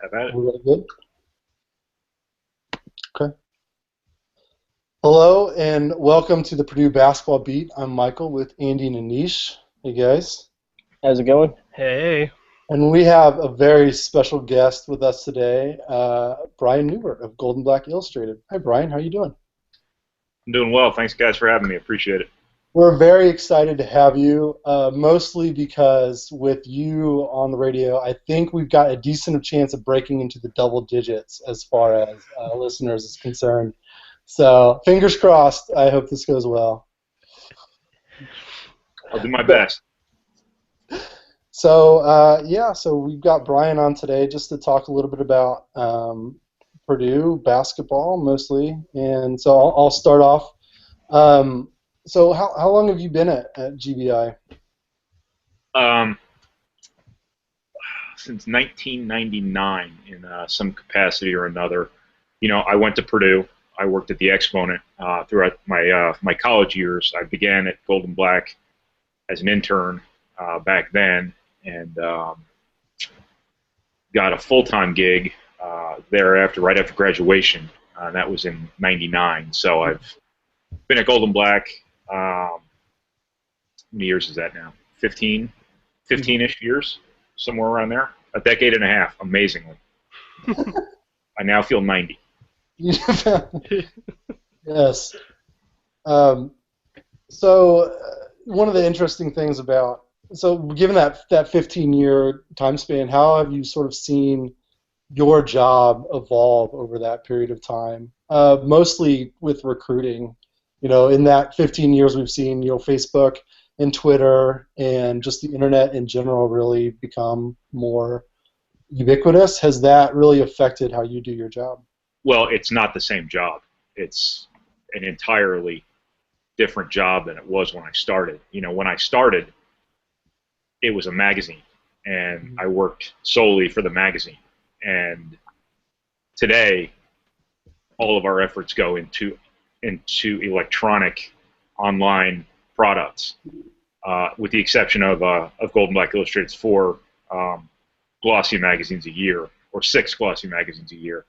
Have at it. Really good. Okay. Hello and welcome to the Purdue Basketball Beat. I'm Michael with Andy and Anish. Hey guys. How's it going? Hey. And we have a very special guest with us today, Brian Neubert of Gold and Black Illustrated. Hi Brian, how are you doing? I'm doing well. Thanks, guys, for having me. Appreciate it. We're very excited to have you, mostly because with you on the radio, I think we've got a decent chance of breaking into the double digits as far as listeners is concerned. So, fingers crossed. I hope this goes well. I'll do my best. So, so we've got Brian on today just to talk a little bit about Purdue basketball mostly. And so I'll start off. So how long have you been at GBI? Since 1999 in some capacity or another. You know, I went to Purdue. I worked at the Exponent throughout my college years. I began at Gold and Black as an intern back then, and got a full-time gig thereafter, right after graduation. That was in '99. So I've been at Gold and Black. How many years is that now? 15-ish years, somewhere around there. A decade and a half, amazingly. I now feel 90. Yes. One of the interesting things about, given that 15-year time span, how have you sort of seen your job evolve over that period of time? Mostly with recruiting. You know, in that 15 years we've seen, Facebook and Twitter and just the internet in general really become more ubiquitous. Has that really affected how you do your job? Well, it's not the same job. It's an entirely different job than it was when I started. You know, when I started, it was a magazine, and I worked solely for the magazine. And today, all of our efforts go into electronic online products, with the exception of Gold and Black Illustrated's 4 glossy magazines a year, or 6 glossy magazines a year.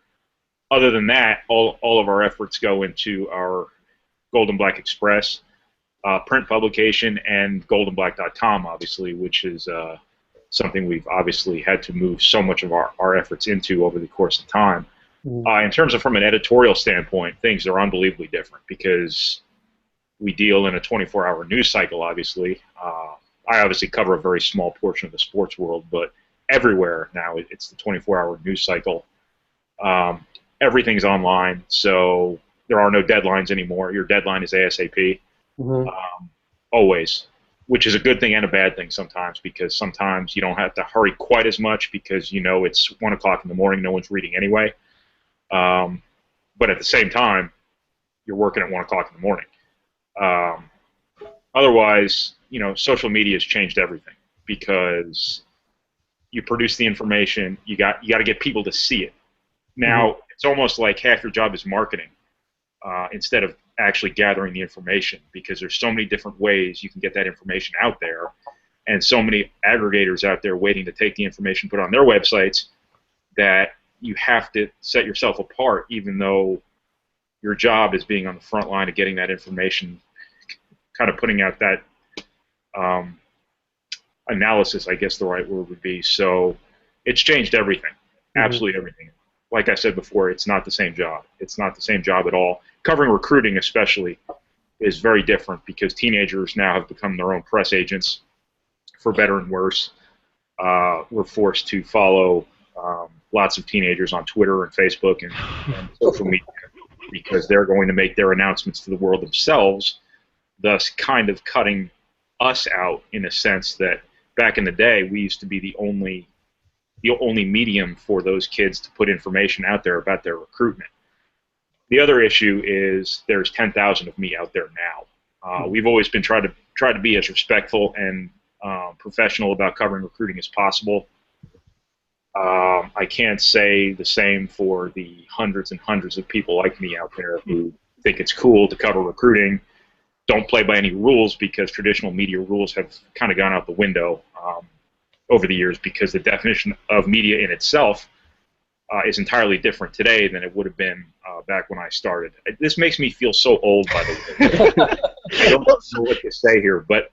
Other than that, all of our efforts go into our Gold and Black Express print publication and goldandblack.com, obviously, which is something we've obviously had to move so much of our efforts into over the course of time. In terms of from an editorial standpoint, things are unbelievably different because we deal in a 24-hour news cycle, obviously. I obviously cover a very small portion of the sports world, but everywhere now it's the 24-hour news cycle. Everything's online, so there are no deadlines anymore. Your deadline is ASAP, always, which is a good thing and a bad thing sometimes, because sometimes you don't have to hurry quite as much because you know it's 1 o'clock in the morning, no one's reading anyway. But at the same time, you're working at 1 o'clock in the morning. Otherwise, you know, social media has changed everything because you produce the information, you got to get people to see it. Now, it's almost like half your job is marketing instead of actually gathering the information, because there's so many different ways you can get that information out there, and so many aggregators out there waiting to take the information, put it on their websites, that you have to set yourself apart, even though your job is being on the front line of getting that information, kind of putting out that analysis, I guess the right word would be. So it's changed everything, absolutely everything. Like I said before, it's not the same job. It's not the same job at all. Covering recruiting especially is very different because teenagers now have become their own press agents, for better and worse. We're forced to follow lots of teenagers on Twitter and Facebook and social media because they're going to make their announcements to the world themselves, thus kind of cutting us out in a sense that back in the day we used to be the only medium for those kids to put information out there about their recruitment. The other issue is there's 10,000 of me out there now. We've always been trying to be as respectful and professional about covering recruiting as possible. I can't say the same for the hundreds and hundreds of people like me out there who think it's cool to cover recruiting, don't play by any rules, because traditional media rules have kind of gone out the window over the years, because the definition of media in itself is entirely different today than it would have been back when I started. This makes me feel so old, by the way. I don't know what to say here, but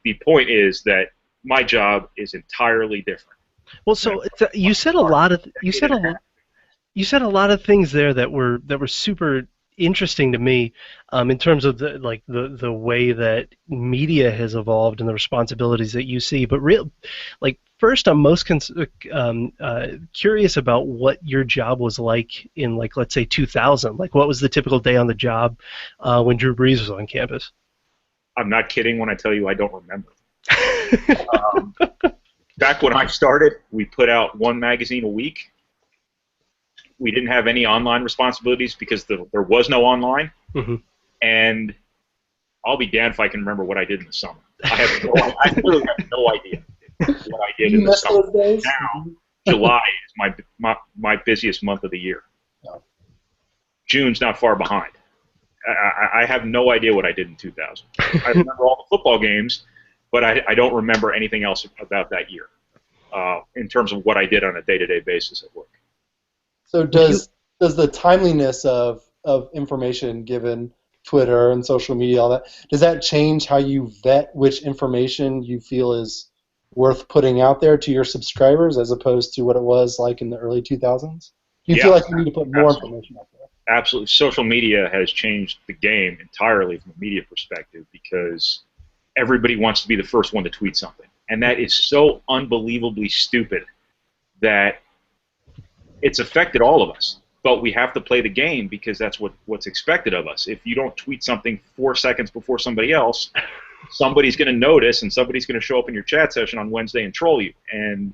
the point is that my job is entirely different. Well, so you said a lot of you said a lot of things there that were super interesting to me, in terms of the way that media has evolved and the responsibilities that you see. But first, I'm most curious about what your job was like in, like, let's say 2000. Like, what was the typical day on the job when Drew Brees was on campus? I'm not kidding when I tell you I don't remember. Back when I started, we put out one magazine a week. We didn't have any online responsibilities because there was no online. Mm-hmm. And I'll be damned if I can remember what I did in the summer. I literally have no idea what I did in the summer. Now, July is my busiest month of the year. No. June's not far behind. I have no idea what I did in 2000. I remember all the football games, but I don't remember anything else about that year in terms of what I did on a day-to-day basis at work. So does the timeliness of information, given Twitter and social media, all that, does that change how you vet which information you feel is worth putting out there to your subscribers as opposed to what it was like in the early 2000s? Do you feel like you need to put more information out there? Absolutely. Social media has changed the game entirely from a media perspective because everybody wants to be the first one to tweet something. And that is so unbelievably stupid that it's affected all of us. But we have to play the game because that's what's expected of us. If you don't tweet something 4 seconds before somebody else, somebody's going to notice and somebody's going to show up in your chat session on Wednesday and troll you. And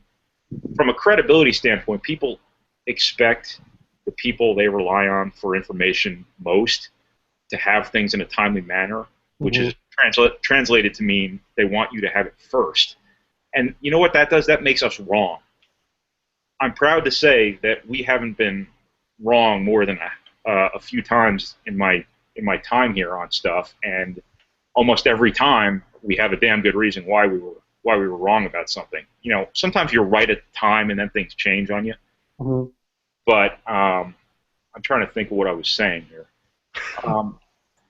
from a credibility standpoint, people expect the people they rely on for information most to have things in a timely manner, which is translated to mean they want you to have it first. And you know what that does? That makes us wrong. I'm proud to say that we haven't been wrong more than a few times in my time here on stuff, and almost every time we have a damn good reason why we were wrong about something. You know, sometimes you're right at the time and then things change on you. Mm-hmm. But I'm trying to think of what I was saying here.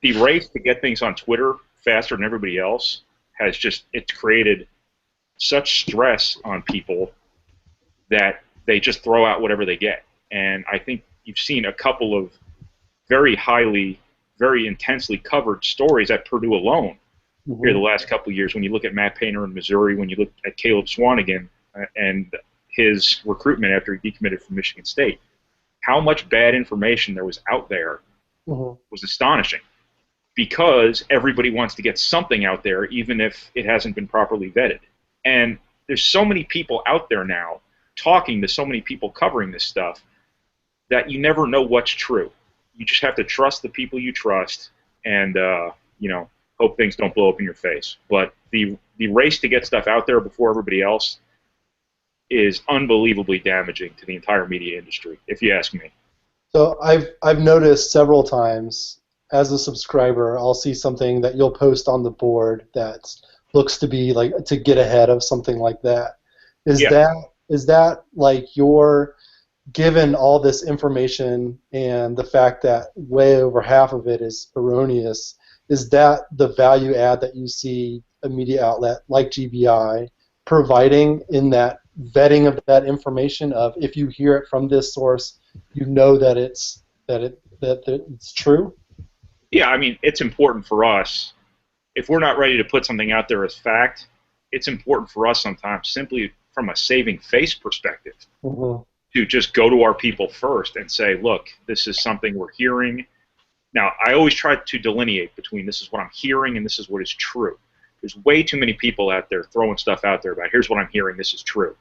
The race to get things on Twitter faster than everybody else it's created such stress on people that they just throw out whatever they get. And I think you've seen a couple of very intensely covered stories at Purdue alone here the last couple of years. When you look at Matt Painter in Missouri, when you look at Caleb Swanigan and his recruitment after he decommitted from Michigan State, how much bad information there was out there was astonishing because everybody wants to get something out there even if it hasn't been properly vetted. And there's so many people out there now talking to so many people covering this stuff that you never know what's true. You just have to trust the people you trust and, hope things don't blow up in your face. But the race to get stuff out there before everybody else is unbelievably damaging to the entire media industry, if you ask me. So I've noticed several times as a subscriber, I'll see something that you'll post on the board that looks to be like to get ahead of something like that. Is that like you're given all this information and the fact that way over half of it is erroneous? Is that the value add that you see a media outlet like GBI providing in that vetting of that information of if you hear it from this source, you know that it's true? Yeah, I mean, it's important for us. If we're not ready to put something out there as fact, it's important for us sometimes simply from a saving face perspective to just go to our people first and say, look, this is something we're hearing. Now, I always try to delineate between this is what I'm hearing and this is what is true. There's way too many people out there throwing stuff out there about here's what I'm hearing, this is true.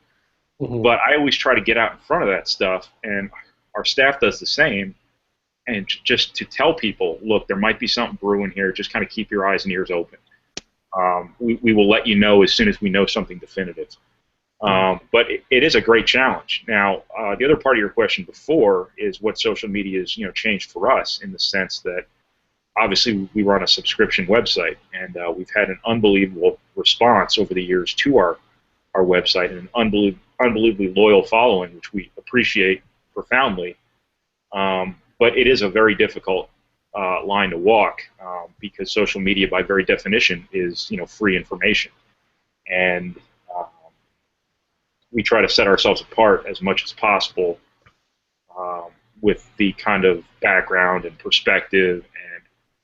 But I always try to get out in front of that stuff, and our staff does the same, and just to tell people, look, there might be something brewing here, just kind of keep your eyes and ears open. We will let you know as soon as we know something definitive. But it is a great challenge. Now, the other part of your question before is what social media has changed for us in the sense that obviously we run a subscription website, and we've had an unbelievable response over the years to our website and an unbelievably loyal following, which we appreciate profoundly. But it is a very difficult line to walk because social media, by very definition, is free information, and we try to set ourselves apart as much as possible with the kind of background and perspective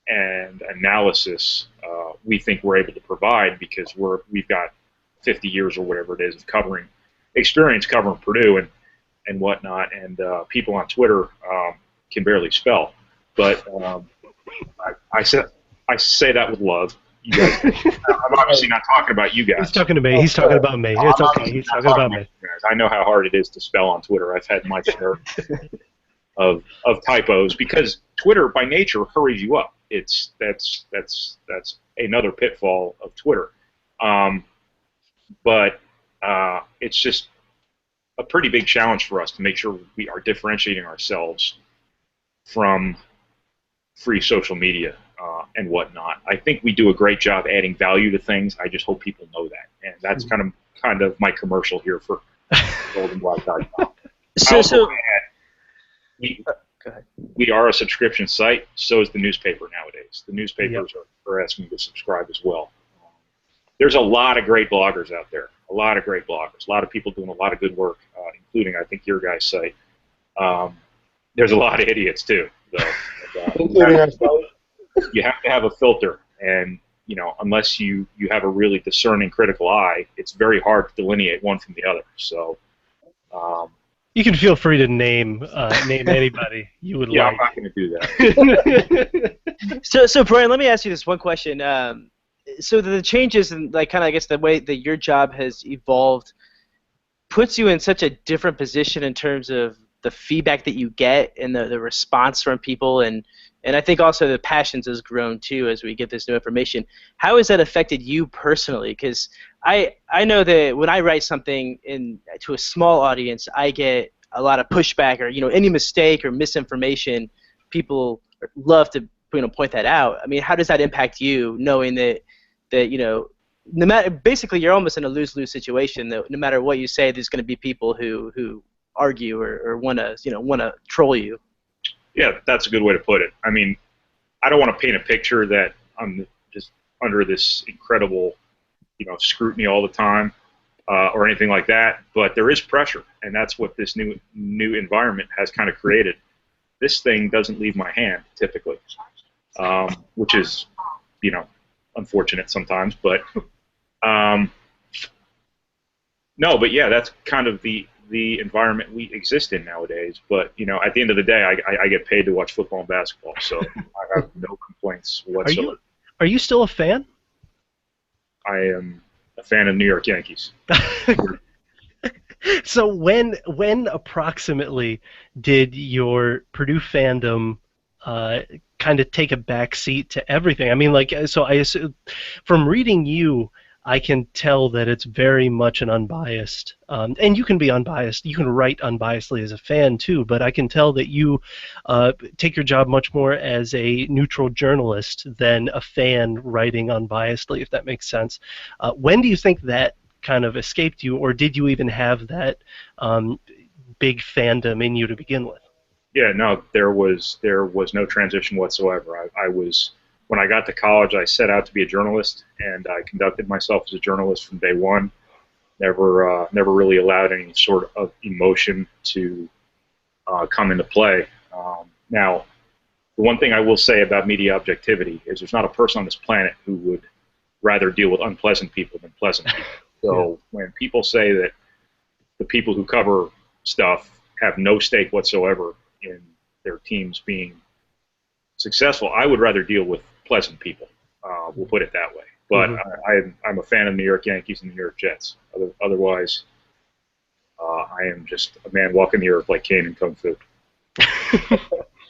and analysis we think we're able to provide because we've got 50 years or whatever it is of experience covering Purdue and whatnot, and people on Twitter can barely spell. But I say that with love. You guys, I'm obviously not talking about you guys. He's talking to me. He's talking about me. It's okay. He's talking about me. I know how hard it is to spell on Twitter. I've had my share of typos because Twitter, by nature, hurries you up. That's another pitfall of Twitter. But it's just a pretty big challenge for us to make sure we are differentiating ourselves from free social media and whatnot. I think we do a great job adding value to things. I just hope people know that, and that's kind of my commercial here for goldenblack.com. So we are a subscription site. So is the newspaper nowadays. The newspapers are asking you to subscribe as well. There's a lot of great bloggers out there. A lot of great bloggers. A lot of people doing a lot of good work, including, I think, your guys' site. There's a lot of idiots, too, though. You have to have a filter, and unless you have a really discerning, critical eye, it's very hard to delineate one from the other. So you can feel free to name anybody you would like. Yeah, I'm not going to do that. So Brian, let me ask you this one question. So the changes and I guess the way that your job has evolved puts you in such a different position in terms of the feedback that you get and the response from people, and I think also the passions has grown too as we get this new information. How has that affected you personally? Because I know that when I write something to a small audience, I get a lot of pushback or any mistake or misinformation. People love to point that out. I mean, how does that impact you, knowing that no matter, basically you're almost in a lose-lose situation, that no matter what you say, there's going to be people who argue or want to troll you. Yeah, that's a good way to put it. I mean, I don't want to paint a picture that I'm just under this incredible, scrutiny all the time or anything like that. But there is pressure, and that's what this new environment has kind of created. This thing doesn't leave my hand typically, which is, unfortunate sometimes. But no, but yeah, that's kind of the environment we exist in nowadays. But at the end of the day, I get paid to watch football and basketball, so I have no complaints whatsoever. Are you still a fan? I am a fan of New York Yankees. So when approximately did your Purdue fandom kind of take a back seat to everything? I mean, so I assume, from reading you, I can tell that it's very much an unbiased, and you can be unbiased. You can write unbiasedly as a fan too, but I can tell that you take your job much more as a neutral journalist than a fan writing unbiasedly, if that makes sense. When do you think that kind of escaped you, or did you even have that big fandom in you to begin with? Yeah, no, there was no transition whatsoever. When I got to college, I set out to be a journalist, and I conducted myself as a journalist from day one. Never really allowed any sort of emotion to come into play. Now, the one thing I will say about media objectivity is there's not a person on this planet who would rather deal with unpleasant people than pleasant people. So when people say that the people who cover stuff have no stake whatsoever in their teams being successful, I would rather deal with pleasant people. We'll put it that way. But I'm a fan of the New York Yankees and the New York Jets. Otherwise, I am just a man walking the earth like Kane in Kung Fu.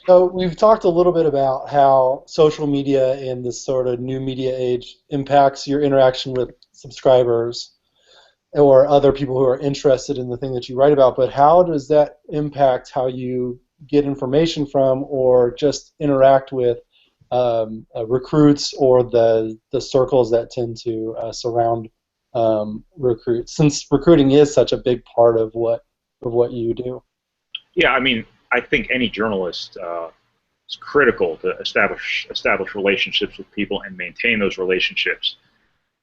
So we've talked a little bit about how social media in this sort of new media age impacts your interaction with subscribers or other people who are interested in the thing that you write about, but how does that impact how you get information from or just interact with recruits or the circles that tend to surround recruits, since recruiting is such a big part of what you do? Yeah, I mean, I think any journalist is critical to establish relationships with people and maintain those relationships.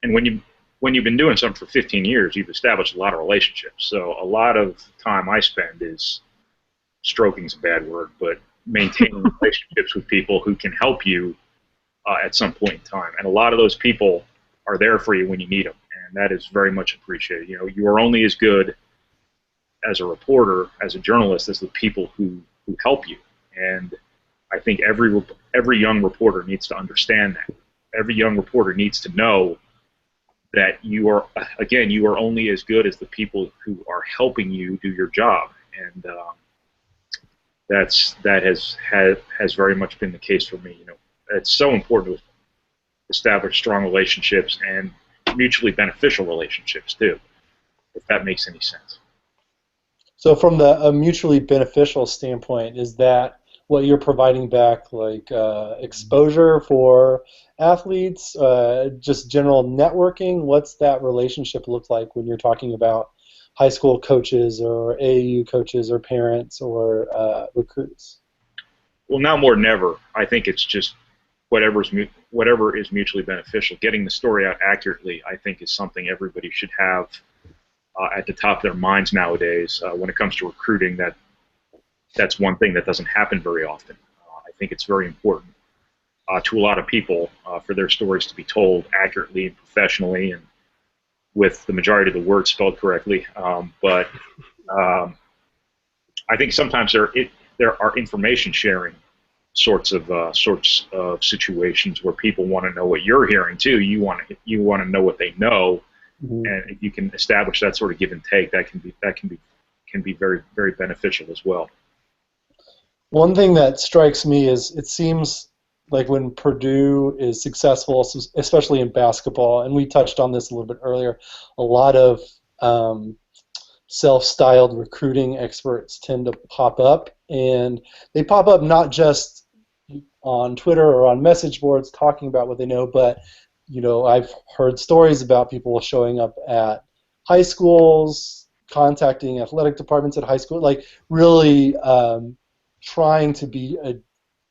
And when you've been doing something for 15 years, you've established a lot of relationships. So a lot of time I spend is stroking is a bad word, but maintaining relationships with people who can help you at some point in time. And a lot of those people are there for you when you need them, and that is very much appreciated. You know, you are only as good as a reporter, as a journalist, as the people who help you. And I think every young reporter needs to understand that. Every young reporter needs to know that you are only as good as the people who are helping you do your job. And that has very much been the case for me. You know, it's so important to establish strong relationships and mutually beneficial relationships too, if that makes any sense. So from a mutually beneficial standpoint, is that what you're providing back, like exposure for athletes, just general networking? What's that relationship look like when you're talking about high school coaches or AAU coaches or parents or recruits? Well, now more than ever, I think it's just whatever is mutually beneficial. Getting the story out accurately, I think, is something everybody should have at the top of their minds nowadays. When it comes to recruiting, that's one thing that doesn't happen very often. I think it's very important to a lot of people for their stories to be told accurately and professionally and with the majority of the words spelled correctly. But I think sometimes there are information sharing sorts of situations where people want to know what you're hearing too. You want to know what they know, and if you can establish that sort of give and take, that can be very, very beneficial as well. One thing that strikes me is it seems like when Purdue is successful, especially in basketball, and we touched on this a little bit earlier, a lot of self-styled recruiting experts tend to pop up, and they pop up not just on Twitter or on message boards talking about what they know, but I've heard stories about people showing up at high schools, contacting athletic departments at high school, like really trying to be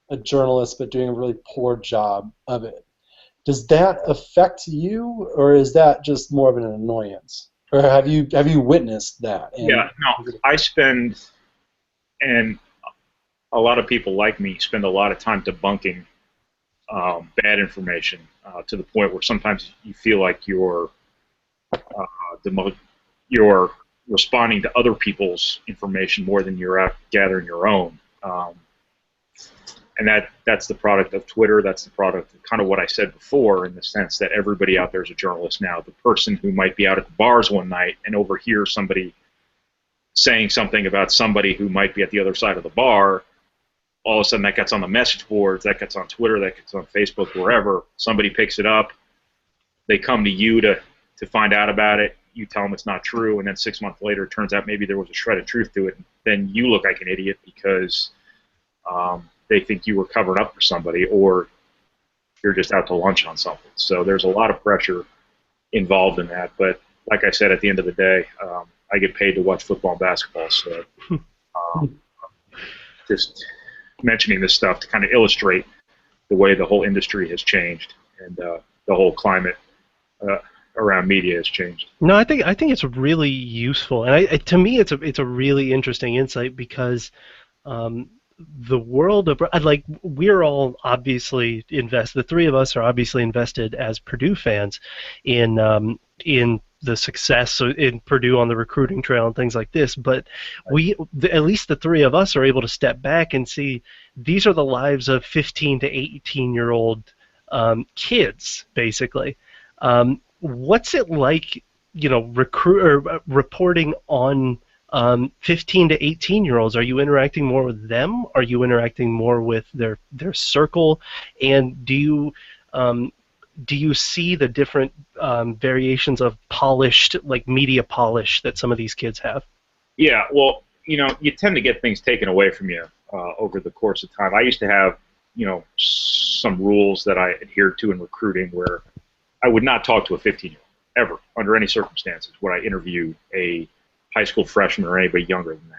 a journalist but doing a really poor job of it. Does that affect you, or is that just more of an annoyance? Or have you witnessed that? Yeah, no, I spend, and a lot of people like me spend a lot of time debunking bad information to the point where sometimes you feel like you're responding to other people's information more than you're out gathering your own. And that's the product of Twitter. That's the product of kind of what I said before, in the sense that everybody out there is a journalist now. The person who might be out at the bars one night and overhear somebody saying something about somebody who might be at the other side of the bar, all of a sudden that gets on the message boards, that gets on Twitter, that gets on Facebook, wherever. Somebody picks it up. They come to you to find out about it. You tell them it's not true, and then 6 months later it turns out maybe there was a shred of truth to it. Then you look like an idiot because they think you were covering up for somebody, or you're just out to lunch on something. So there's a lot of pressure involved in that. But like I said, at the end of the day, I get paid to watch football and basketball. So just mentioning this stuff to kind of illustrate the way the whole industry has changed and the whole climate around media has changed. No, I think it's really useful, and to me, it's a really interesting insight because the world of, like, we're all obviously invested. The three of us are obviously invested as Purdue fans in the success in Purdue on the recruiting trail and things like this. But at least the three of us are able to step back and see these are the lives of 15 to 18-year-old kids, basically. What's it like, reporting on 15 to 18-year-olds? Are you interacting more with them? Are you interacting more with their circle? And do you see the different variations of polished, like media polish, that some of these kids have? Yeah, well, you tend to get things taken away from you over the course of time. I used to have, some rules that I adhered to in recruiting where I would not talk to a 15-year-old ever, under any circumstances, would I interview a high school freshman or anybody younger than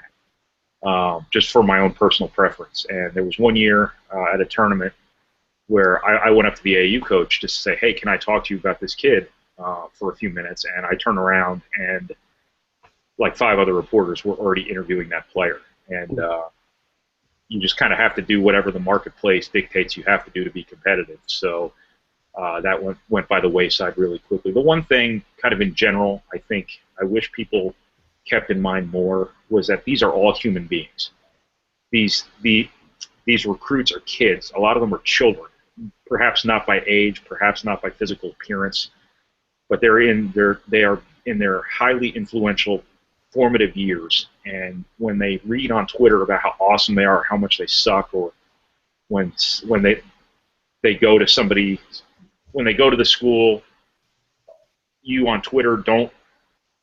just for my own personal preference. And there was one year at a tournament where I went up to the AAU coach just to say, hey, can I talk to you about this kid for a few minutes? And I turned around and like 5 other reporters were already interviewing that player. And you just kind of have to do whatever the marketplace dictates you have to do to be competitive. So that went by the wayside really quickly. The one thing, kind of in general, I think I wish people kept in mind more was that these are all human beings. These recruits are kids. A lot of them are children, perhaps not by age, perhaps not by physical appearance, but they are in their highly influential formative years. And when they read on Twitter about how awesome they are, how much they suck, or when they go to somebody, when they go to the school you on Twitter don't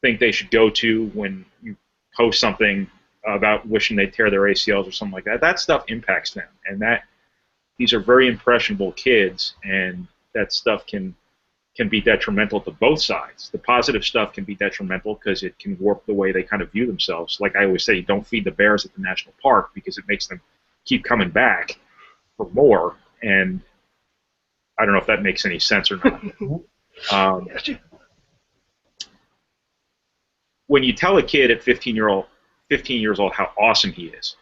think they should go to, when you post something about wishing they tear their ACLs or something like that, that stuff impacts them. And these are very impressionable kids, and that stuff can be detrimental to both sides. The positive stuff can be detrimental because it can warp the way they kind of view themselves. Like I always say, don't feed the bears at the national park, because it makes them keep coming back for more. And I don't know if that makes any sense or not. When you tell a kid at 15 years old how awesome he is,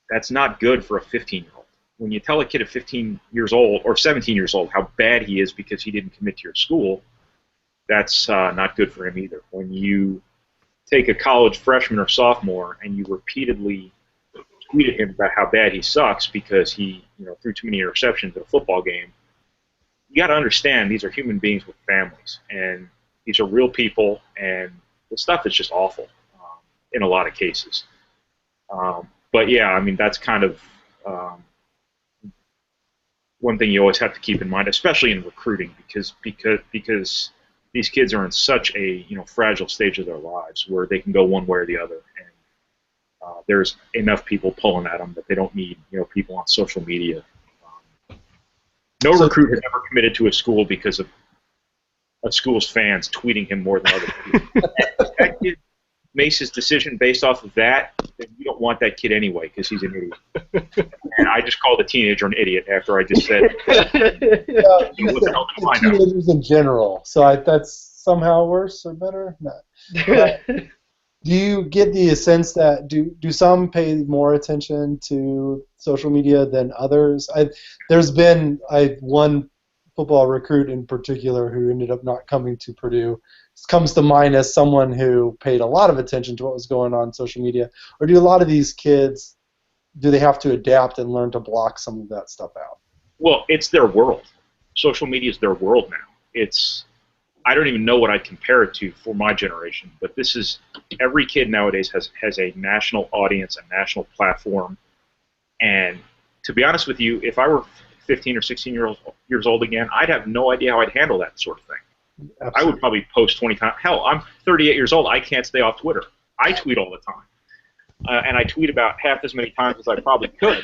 that's not good for a 15-year-old. When you tell a kid at 15 years old or 17 years old how bad he is because he didn't commit to your school, that's not good for him either. When you take a college freshman or sophomore and you repeatedly tweet at him about how bad he sucks because he threw too many interceptions at a football game, you got to understand these are human beings with families, and these are real people, and the stuff is just awful in a lot of cases. But yeah, I mean, that's kind of one thing you always have to keep in mind, especially in recruiting, because these kids are in such a fragile stage of their lives where they can go one way or the other, and there's enough people pulling at them that they don't need people on social media. No recruit has ever committed to a school because of a school's fans tweeting him more than other people. If that kid makes his decision based off of that, then you don't want that kid anyway because he's an idiot. And I just called a teenager an idiot after I just said teenagers in general. So that's somehow worse or better? No. Do you get the sense that do some pay more attention to social media than others? There's been one football recruit in particular who ended up not coming to Purdue. This comes to mind as someone who paid a lot of attention to what was going on social media. Or do a lot of these kids, do they have to adapt and learn to block some of that stuff out? Well, it's their world. Social media is their world now. I don't even know what I'd compare it to for my generation, but this is, every kid nowadays has a national audience, a national platform. And to be honest with you, if I were 15 or 16 years old again, I'd have no idea how I'd handle that sort of thing. Absolutely. I would probably post 20 times. Hell, I'm 38 years old. I can't stay off Twitter. I tweet all the time. And I tweet about half as many times as I probably could.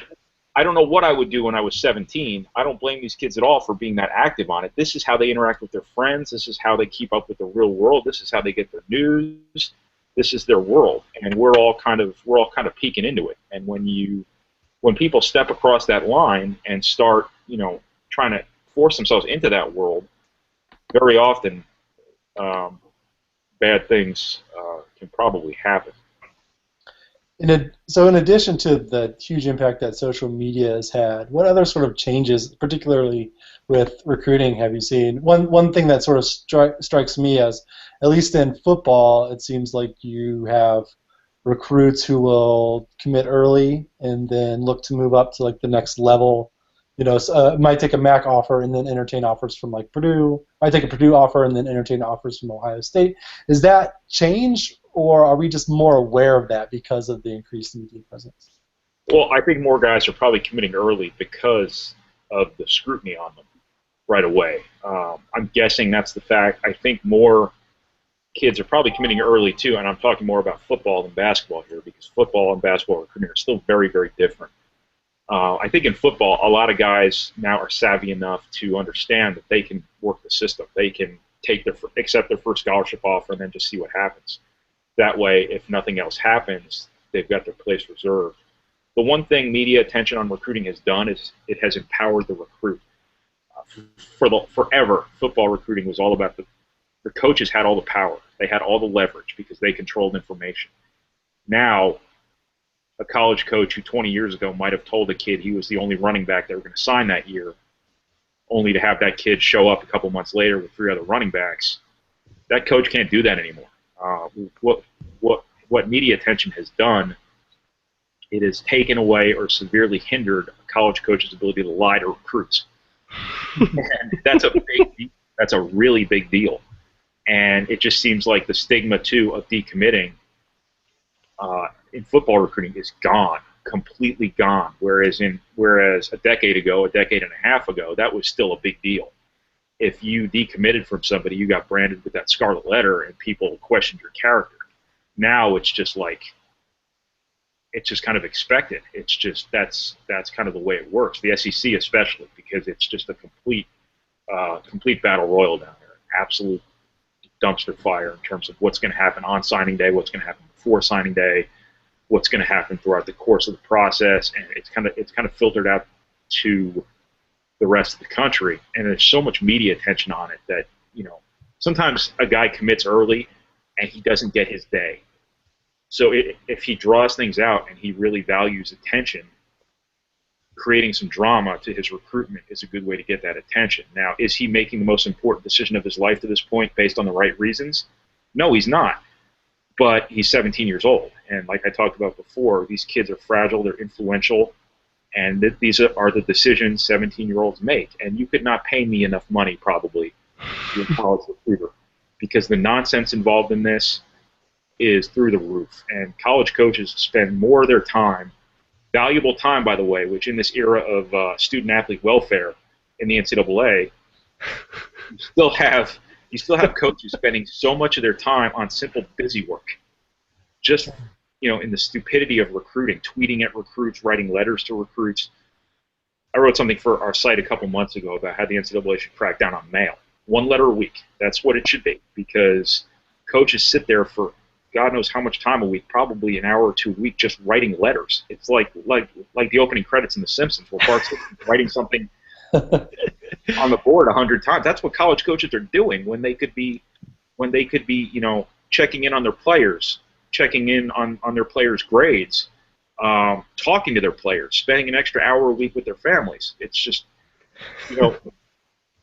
I don't know what I would do when I was 17. I don't blame these kids at all for being that active on it. This is how they interact with their friends. This is how they keep up with the real world. This is how they get their news. This is their world, and we're all kind of peeking into it. And when people step across that line and start, trying to force themselves into that world, very often bad things can probably happen. So in addition to the huge impact that social media has had, what other sort of changes, particularly with recruiting, have you seen? One thing that sort of strikes me as, at least in football, it seems like you have recruits who will commit early and then look to move up to like the next level. Might take a MAC offer and then entertain offers from like Purdue. Might take a Purdue offer and then entertain offers from Ohio State. Is that change, or are we just more aware of that because of the increased media presence? Well, I think more guys are probably committing early because of the scrutiny on them right away. I'm guessing that's the fact. I think more kids are probably committing early too, and I'm talking more about football than basketball here, because football and basketball recruiting are still very, very different. I think in football, a lot of guys now are savvy enough to understand that they can work the system. They can accept their first scholarship offer and then just see what happens. That way, if nothing else happens, they've got their place reserved. The one thing media attention on recruiting has done is it has empowered the recruit. Forever, football recruiting was all about the coaches had all the power. They had all the leverage because they controlled information. Now, a college coach who 20 years ago might have told a kid he was the only running back they were going to sign that year, only to have that kid show up a couple months later with 3 other running backs, that coach can't do that anymore. What media attention has done, it has taken away or severely hindered a college coach's ability to lie to recruits. And that's a really big deal. And it just seems like the stigma, too, of decommitting in football recruiting is gone, completely gone. Whereas a decade ago, a decade and a half ago, that was still a big deal. If you decommitted from somebody, you got branded with that scarlet letter and people questioned your character. Now it's just kind of expected. It's just that's kind of the way it works. The SEC especially, because it's just a complete battle royal down there. Absolute dumpster fire in terms of what's going to happen on signing day, what's going to happen before signing day, what's going to happen throughout the course of the process, and it's kind of filtered out to the rest of the country. And there's so much media attention on it that sometimes a guy commits early and he doesn't get his day. So if he draws things out and he really values attention, creating some drama to his recruitment is a good way to get that attention. Now, is he making the most important decision of his life to this point based on the right reasons? No, he's not. But he's 17 years old. And like I talked about before, these kids are fragile, they're influential, and these are the decisions 17-year-olds make. And you could not pay me enough money, probably, to be a college recruiter, because the nonsense involved in this is through the roof. And college coaches spend more of their time, valuable time, by the way, which in this era of student-athlete welfare in the NCAA, you still have coaches spending so much of their time on simple busy work, just in the stupidity of recruiting, tweeting at recruits, writing letters to recruits. I wrote something for our site a couple months ago about how the NCAA should crack down on mail. 1 letter a week. That's what it should be, because coaches sit there for God knows how much time a week, probably an hour or 2 a week, just writing letters. It's like the opening credits in The Simpsons, where Bart's writing something on the board 100 times. That's what college coaches are doing when they could be checking in on their players, checking in on their players' grades, talking to their players, spending an extra hour a week with their families. It's just,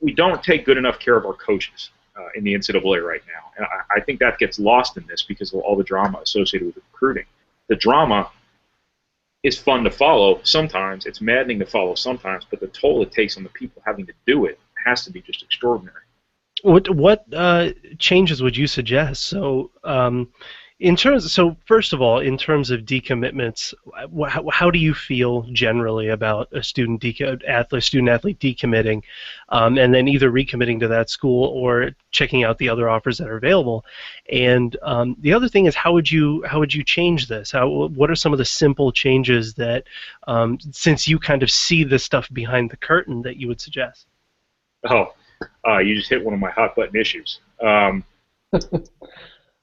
we don't take good enough care of our coaches in the NCAA right now. And I think that gets lost in this because of all the drama associated with recruiting. The drama is fun to follow sometimes. It's maddening to follow sometimes, but the toll it takes on the people having to do it has to be just extraordinary. What changes would you suggest? So, first of all, in terms of decommitments, how do you feel generally about a student athlete decommitting, and then either recommitting to that school or checking out the other offers that are available? And the other thing is, how would you change this? What are some of the simple changes that, since you kind of see the stuff behind the curtain, that you would suggest? You just hit one of my hot button issues.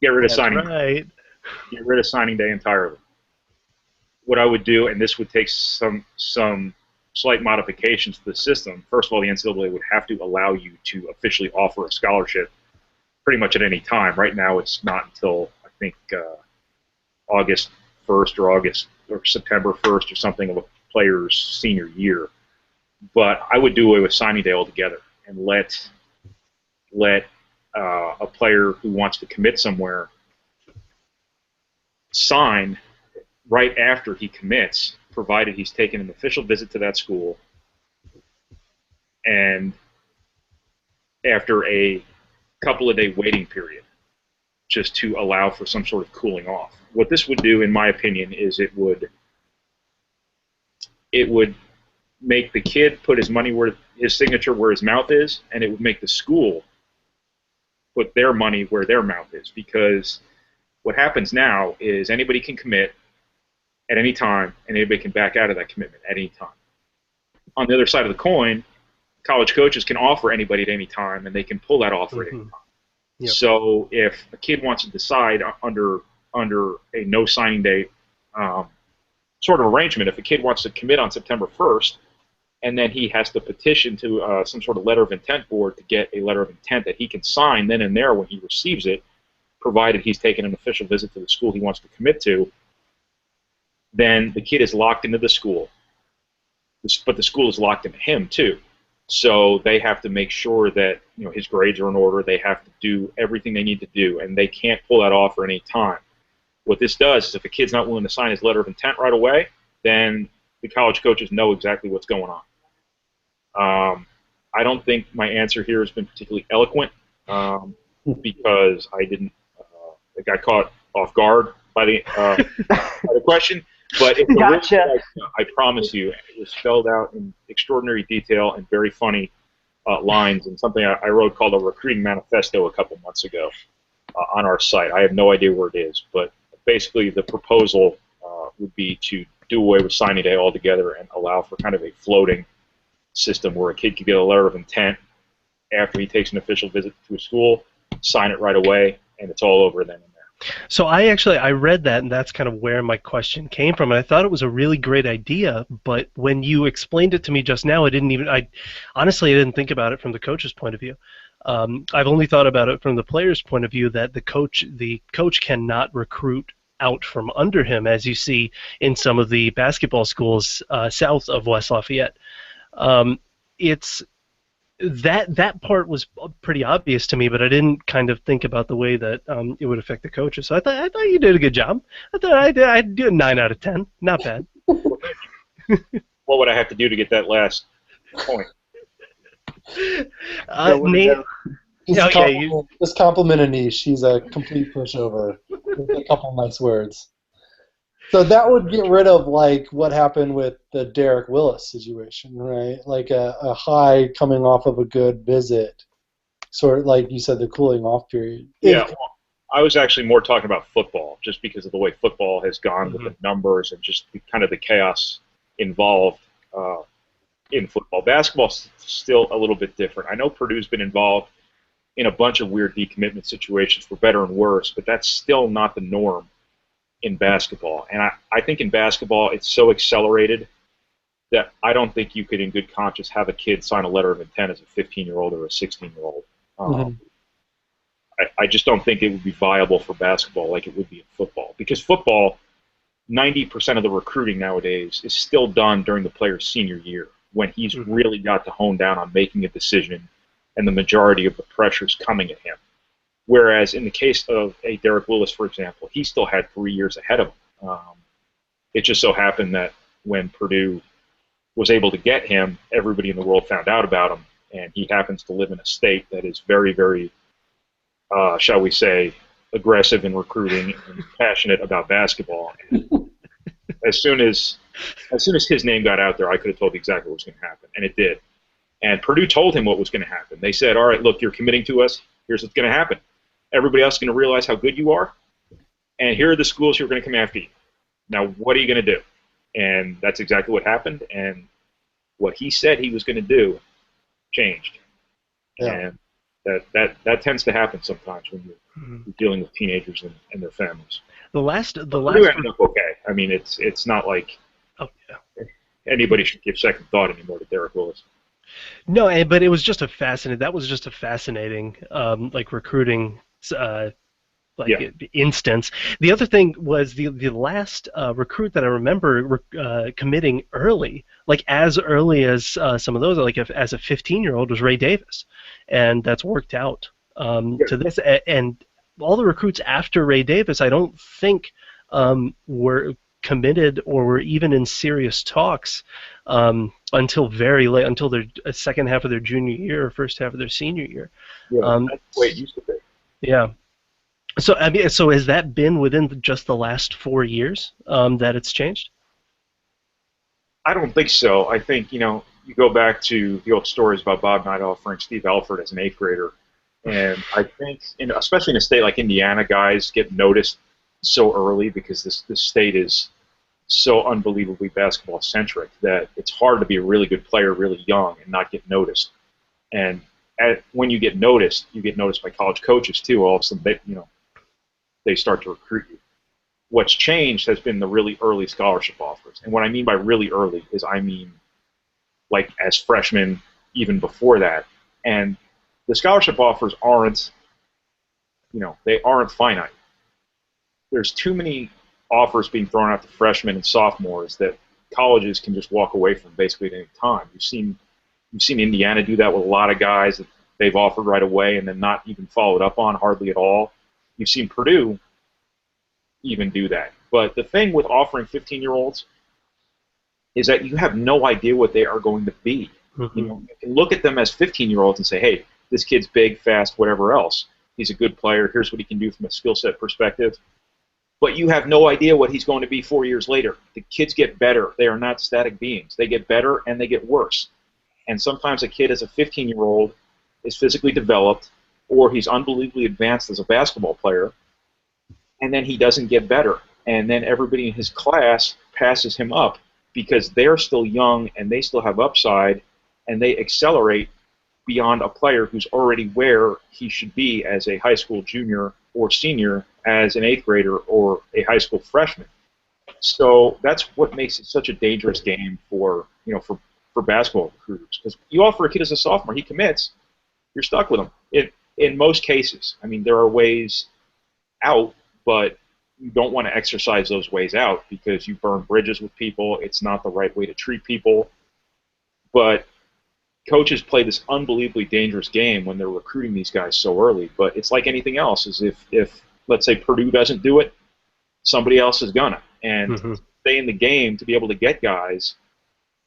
Get rid of signing. Right. Get rid of signing day entirely. What I would do, and this would take some slight modifications to the system. First of all, the NCAA would have to allow you to officially offer a scholarship pretty much at any time. Right now, it's not until I think August 1st or September 1st or something of a player's senior year. But I would do away with signing day altogether and let a player who wants to commit somewhere sign right after he commits, provided he's taken an official visit to that school and after a couple of day waiting period, just to allow for some sort of cooling off. What this would do, in my opinion, is it would make the kid put his signature where his mouth is, and it would make the school put their money where their mouth is, because what happens now is anybody can commit at any time, and anybody can back out of that commitment at any time. On the other side of the coin, college coaches can offer anybody at any time, and they can pull that offer at any time. Yep. So if a kid wants to decide under a no signing day sort of arrangement. If a kid wants to commit on September 1st, and then he has to petition to some sort of letter of intent board to get a letter of intent that he can sign then and there when he receives it, provided he's taken an official visit to the school he wants to commit to, then the kid is locked into the school. But the school is locked into him too. So they have to make sure that his grades are in order. They have to do everything they need to do, and they can't pull that off at any time. What this does is if a kid's not willing to sign his letter of intent right away, then the college coaches know exactly what's going on. I don't think my answer here has been particularly eloquent because I got caught off guard by the question. But it's gotcha. Really, I promise you, it was spelled out in extraordinary detail and very funny lines, and something I wrote called a recruiting manifesto a couple months ago on our site. I have no idea where it is, but basically the proposal would be to do away with signing day altogether and allow for kind of a floating system where a kid could get a letter of intent after he takes an official visit to a school, sign it right away, and it's all over then and there. So I read that, and that's kind of where my question came from. And I thought it was a really great idea, but when you explained it to me just now, I honestly didn't think about it from the coach's point of view. I've only thought about it from the player's point of view, that the coach cannot recruit out from under him, as you see in some of the basketball schools south of West Lafayette. It's that part was pretty obvious to me, but I didn't kind of think about the way that it would affect the coaches. So I thought you did a good job. I thought I'd do a 9 out of 10. Not bad. What would I have to do to get that last point? Nate. Just compliment Anish. She's a complete pushover with a couple nice words. So that would get rid of what happened with the Derek Willis situation, right? Like a high coming off of a good visit, sort of like you said, the cooling off period. Yeah, well, I was actually more talking about football, just because of the way football has gone with the numbers and just kind of the chaos involved in football. Basketball's still a little bit different. I know Purdue's been involved in a bunch of weird decommitment situations, for better and worse, but that's still not the norm in basketball. And I think in basketball it's so accelerated that I don't think you could in good conscience have a kid sign a letter of intent as a 15-year-old or a 16-year-old. I just don't think it would be viable for basketball like it would be in football. Because football, 90% of the recruiting nowadays is still done during the player's senior year, when he's really got to hone down on making a decision and the majority of the pressure's coming at him. Whereas in the case of a Derek Willis, for example, he still had 3 years ahead of him. It just so happened that when Purdue was able to get him, everybody in the world found out about him, and he happens to live in a state that is very, very, shall we say, aggressive in recruiting and passionate about basketball. And as soon as his name got out there, I could have told you exactly what was going to happen, and it did. And Purdue told him what was going to happen. They said, all right, look, you're committing to us. Here's what's going to happen. Everybody else is going to realize how good you are, and here are the schools who are going to come after you. Now, what are you going to do? And that's exactly what happened, and what he said he was going to do changed. Yeah. And that tends to happen sometimes when you're dealing with teenagers and their families. The last ended up okay. I mean, it's not like anybody should give second thought anymore to Derek Willis. No, but it was just a fascinating recruiting instance. The other thing was the last recruit that I remember committing early, as early as some of those, as a 15-year-old, was Ray Davis, and that's worked out to this. And all the recruits after Ray Davis, I don't think were committed or were even in serious talks until very late, until their second half of their junior year or first half of their senior year. Yeah, that's the way it used to be. Yeah. So has that been within just the last 4 years that it's changed? I don't think so. I think, you go back to the old stories about Bob Night offering Steve Alford as an 8th grader, and I think, especially in a state like Indiana, guys get noticed so early because this state is so unbelievably basketball-centric that it's hard to be a really good player really young and not get noticed. And when you get noticed by college coaches too. All of a sudden, they start to recruit you. What's changed has been the really early scholarship offers. And what I mean by really early is I mean like as freshmen, even before that. And the scholarship offers aren't, they aren't finite. There's too many offers being thrown out to freshmen and sophomores that colleges can just walk away from basically at any time. You've seen Indiana do that with a lot of guys that they've offered right away and then not even followed up on hardly at all. You've seen Purdue even do that. But the thing with offering 15-year-olds is that you have no idea what they are going to be. Mm-hmm. You can look at them as 15-year-olds and say, hey, this kid's big, fast, whatever else. He's a good player. Here's what he can do from a skill set perspective. But you have no idea what he's going to be 4 years later. The kids get better. They are not static beings. They get better and they get worse. And sometimes a kid as a 15-year-old is physically developed, or he's unbelievably advanced as a basketball player, and then he doesn't get better. And then everybody in his class passes him up because they're still young and they still have upside, and they accelerate beyond a player who's already where he should be as a high school junior or senior, as an 8th grader or a high school freshman. So that's what makes it such a dangerous game for basketball recruiters. Because you offer a kid as a sophomore, he commits, you're stuck with him. In most cases, I mean, there are ways out, but you don't want to exercise those ways out because you burn bridges with people. It's not the right way to treat people. But coaches play this unbelievably dangerous game when they're recruiting these guys so early. But it's like anything else. Is if let's say Purdue doesn't do it, somebody else is gonna. And to stay in the game, to be able to get guys,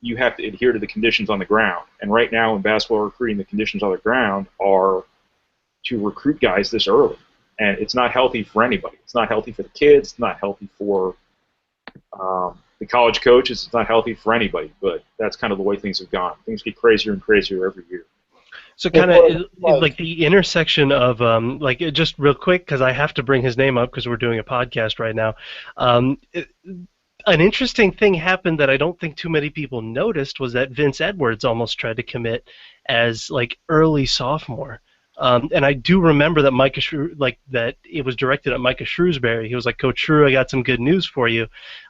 you have to adhere to the conditions on the ground. And right now in basketball recruiting, the conditions on the ground are to recruit guys this early. And it's not healthy for anybody. It's not healthy for the kids. It's not healthy for the college coaches. It's not healthy for anybody. But that's kind of the way things have gone. Things get crazier and crazier every year. So kind of like the intersection of like just real quick, because I have to bring his name up because we're doing a podcast right now. An interesting thing happened that I don't think too many people noticed was that Vince Edwards almost tried to commit as like early sophomore. And I do remember that that it was directed at Micah Shrewsbury. He was like, Coach Shrew, I got some good news for you.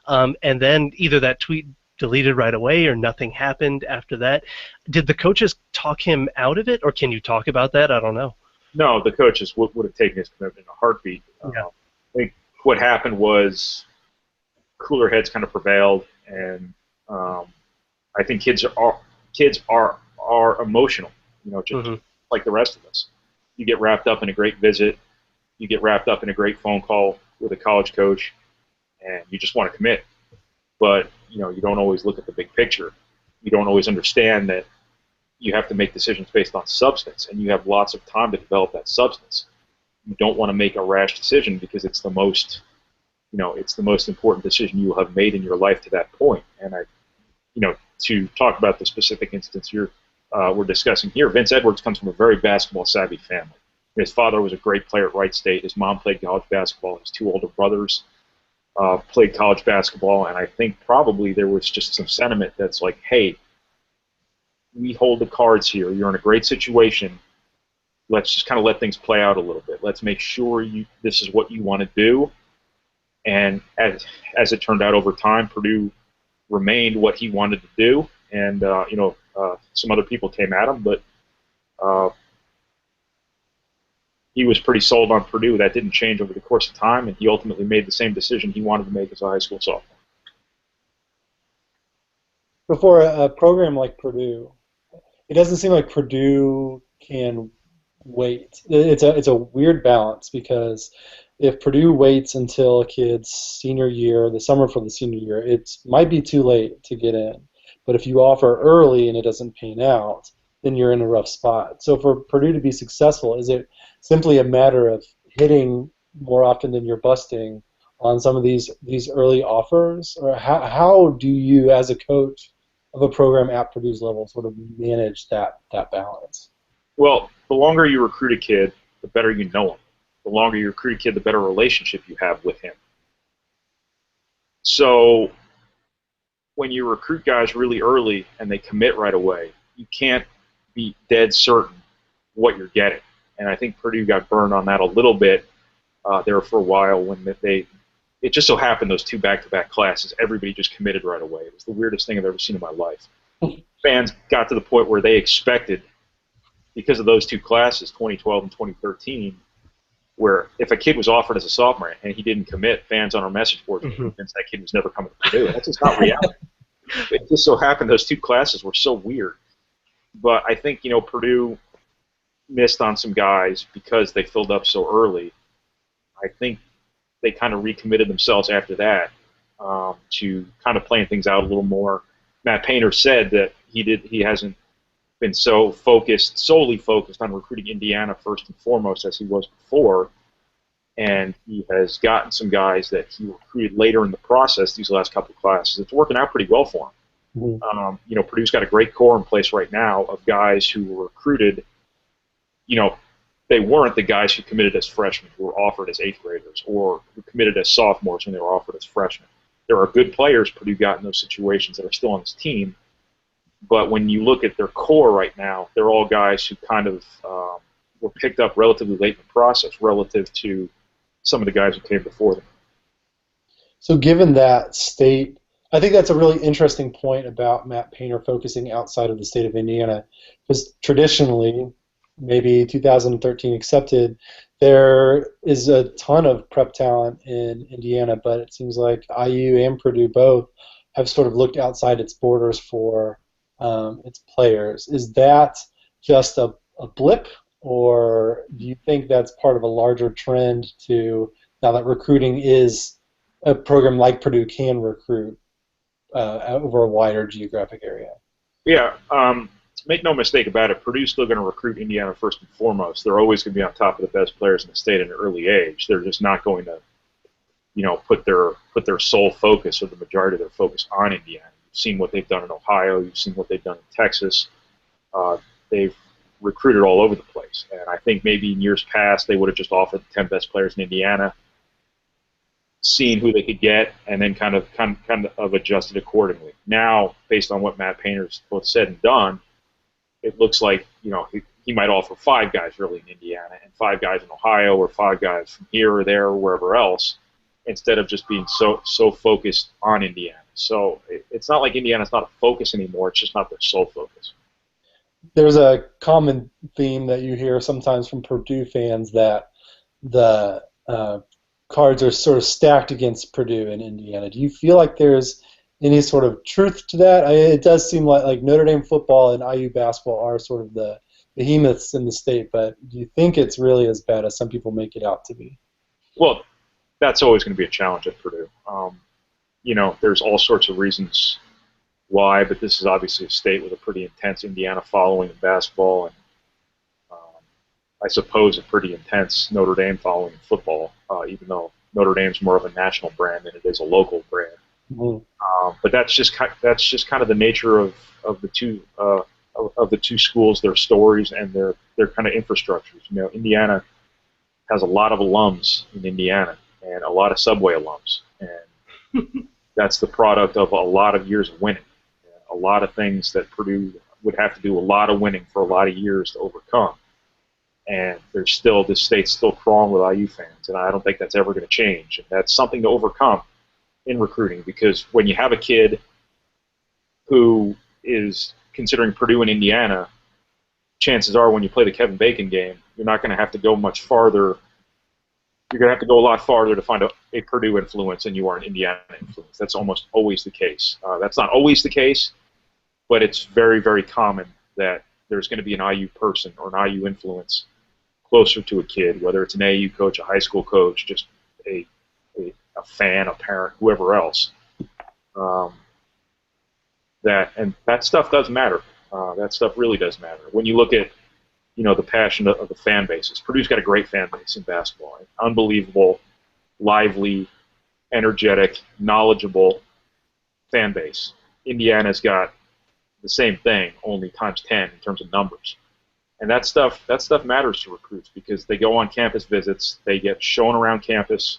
And then either that tweet deleted right away or nothing happened after that. Did the coaches talk him out of it, or can you talk about that? I don't know. No, the coaches would have taken his commitment in a heartbeat. Yeah. I think what happened was cooler heads kind of prevailed, and I think kids are emotional, just like the rest of us. You get wrapped up in a great visit, you get wrapped up in a great phone call with a college coach, and you just want to commit. But you don't always look at the big picture. You don't always understand that you have to make decisions based on substance, and you have lots of time to develop that substance. You don't want to make a rash decision because it's the most important decision you will have made in your life to that point. And to talk about the specific instance we're discussing here, Vince Edwards comes from a very basketball-savvy family. His father was a great player at Wright State. His mom played college basketball. His 2 older brothers played college basketball, and I think probably there was just some sentiment that's like, hey, we hold the cards here. You're in a great situation. Let's just kind of let things play out a little bit. Let's make sure this is what you want to do. And as it turned out over time, Purdue remained what he wanted to do, and some other people came at him, but he was pretty sold on Purdue. That didn't change over the course of time, and he ultimately made the same decision he wanted to make as a high school sophomore. Before a program like Purdue, it doesn't seem like Purdue can wait. It's a weird balance, because if Purdue waits until a kid's senior year, the summer for the senior year, it might be too late to get in. But if you offer early and it doesn't pan out, then you're in a rough spot. So for Purdue to be successful, is it simply a matter of hitting more often than you're busting on some of these early offers? Or how do you, as a coach of a program at Purdue's level, sort of manage that balance? Well, the longer you recruit a kid, the better you know him. The longer you recruit a kid, the better relationship you have with him. So when you recruit guys really early and they commit right away, you can't be dead certain what you're getting. And I think Purdue got burned on that a little bit there for a while when they it just so happened those two back-to-back classes, everybody just committed right away. It was the weirdest thing I've ever seen in my life. Fans got to the point where they expected, because of those two classes, 2012 and 2013, where if a kid was offered as a sophomore and he didn't commit, fans on our message board were convinced that kid was never coming to Purdue. That's just not reality. It just so happened those two classes were so weird. But I think, Purdue missed on some guys because they filled up so early. I think they kind of recommitted themselves after that to kind of playing things out a little more. Matt Painter said that he hasn't been solely focused on recruiting Indiana first and foremost as he was before, and he has gotten some guys that he recruited later in the process these last couple of classes. It's working out pretty well for him. Mm-hmm. Purdue's got a great core in place right now of guys who were recruited. They weren't the guys who committed as freshmen, who were offered as eighth graders, or who committed as sophomores when they were offered as freshmen. There are good players Purdue got in those situations that are still on this team, but when you look at their core right now, they're all guys who kind of were picked up relatively late in the process relative to some of the guys who came before them. So given that state, I think that's a really interesting point about Matt Painter focusing outside of the state of Indiana, because traditionally, maybe 2013 accepted, there is a ton of prep talent in Indiana, but it seems like IU and Purdue both have sort of looked outside its borders for its players. Is that just a blip, or do you think that's part of a larger trend to, now that recruiting is a program like Purdue can recruit over a wider geographic area? Yeah. Make no mistake about it, Purdue's still going to recruit Indiana first and foremost. They're always going to be on top of the best players in the state at an early age. They're just not going to, put their sole focus or the majority of their focus on Indiana. You've seen what they've done in Ohio. You've seen what they've done in Texas. They've recruited all over the place. And I think maybe in years past they would have just offered the 10 best players in Indiana, seen who they could get, and then kind of adjusted accordingly. Now, based on what Matt Painter's both said and done, it looks like he might offer 5 guys really in Indiana and 5 guys in Ohio, or 5 guys from here or there or wherever else, instead of just being so focused on Indiana. So it's not like Indiana's not a focus anymore. It's just not their sole focus. There's a common theme that you hear sometimes from Purdue fans that the cards are sort of stacked against Purdue and Indiana. Do you feel like there's any sort of truth to that? It does seem like Notre Dame football and IU basketball are sort of the behemoths in the state, but do you think it's really as bad as some people make it out to be? Well, that's always going to be a challenge at Purdue. There's all sorts of reasons why, but this is obviously a state with a pretty intense Indiana following in basketball, and I suppose a pretty intense Notre Dame following in football, even though Notre Dame's more of a national brand than it is a local brand. Mm-hmm. But that's just kind of the nature of the two schools, their stories and their kind of infrastructures. Indiana has a lot of alums in Indiana and a lot of Subway alums, and that's the product of a lot of years of winning. A lot of things that Purdue would have to do a lot of winning for a lot of years to overcome. And this state's still crawling with IU fans, and I don't think that's ever going to change. And that's something to overcome in recruiting, because when you have a kid who is considering Purdue and Indiana, chances are when you play the Kevin Bacon game, you're not going to have to go much farther. You're going to have to go a lot farther to find a Purdue influence than you are an Indiana influence. That's almost always the case. That's not always the case, but it's very, very common that there's going to be an IU person or an IU influence closer to a kid, whether it's an AU coach, a high school coach, just a fan, a parent, whoever else. That stuff does matter. That stuff really does matter. When you look at the passion of the fan bases, Purdue's got a great fan base in basketball. Unbelievable, lively, energetic, knowledgeable fan base. Indiana's got the same thing, only times 10 in terms of numbers. And that stuff matters to recruits, because they go on campus visits, they get shown around campus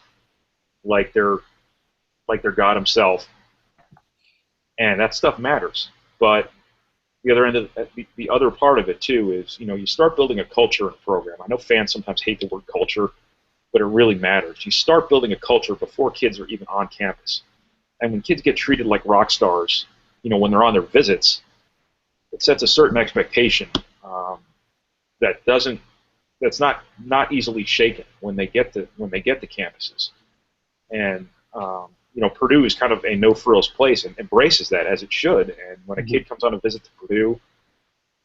like they're God himself, and that stuff matters. But the other part of it too is, you start building a culture in a program. I know fans sometimes hate the word culture, but it really matters. You start building a culture before kids are even on campus. And when kids get treated like rock stars, when they're on their visits, it sets a certain expectation that's not easily shaken when they get to campuses. And Purdue is kind of a no frills place and embraces that, as it should. And when a kid comes on a visit to Purdue,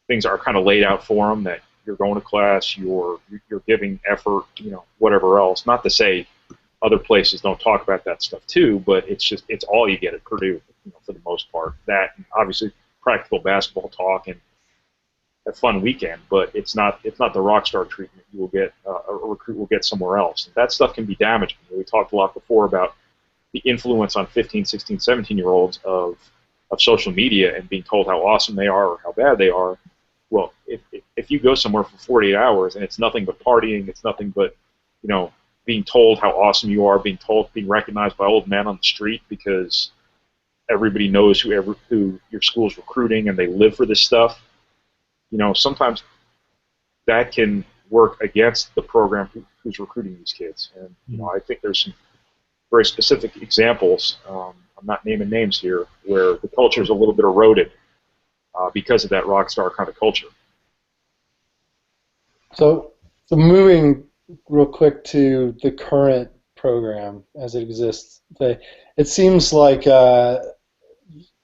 things are kind of laid out for them that you're going to class, you're giving effort, whatever else. Not to say other places don't talk about that stuff too, but it's all you get at Purdue, for the most part. That, and obviously practical basketball talk and a fun weekend, but it's not the rock star treatment you will get, a recruit will get somewhere else. And that stuff can be damaging. We talked a lot before about the influence on 15, 16, 17-year-olds of social media and being told how awesome they are or how bad they are. Well, if you go somewhere for 48 hours and it's nothing but partying, it's nothing but, being told how awesome you are, being recognized by old men on the street because everybody knows who your school's recruiting and they live for this stuff, sometimes that can work against the program who's recruiting these kids. And, I think there's some very specific examples, I'm not naming names here, where the culture is a little bit eroded because of that rock star kind of culture. So moving real quick to the current program as it exists, it seems like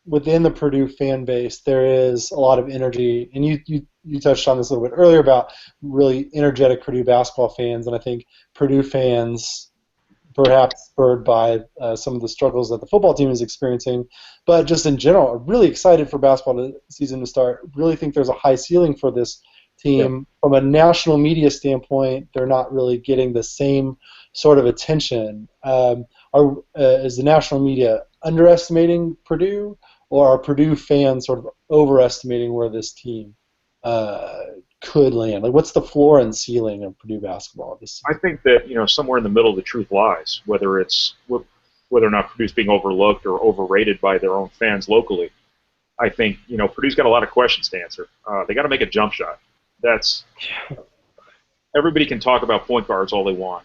within the Purdue fan base there is a lot of energy, and you touched on this a little bit earlier about really energetic Purdue basketball fans, and I think Purdue fans, perhaps spurred by some of the struggles that the football team is experiencing, but just in general, are really excited for basketball season to start. Really think there's a high ceiling for this team. From a national media standpoint, they're not really getting the same sort of attention. Is the national media underestimating Purdue, or are Purdue fans sort of overestimating where this team could land? Like, what's the floor and ceiling of Purdue basketball this season? I think that somewhere in the middle the truth lies, whether or not Purdue's being overlooked or overrated by their own fans locally. I think Purdue's got a lot of questions to answer. They got to make a jump shot. Everybody can talk about point guards all they want.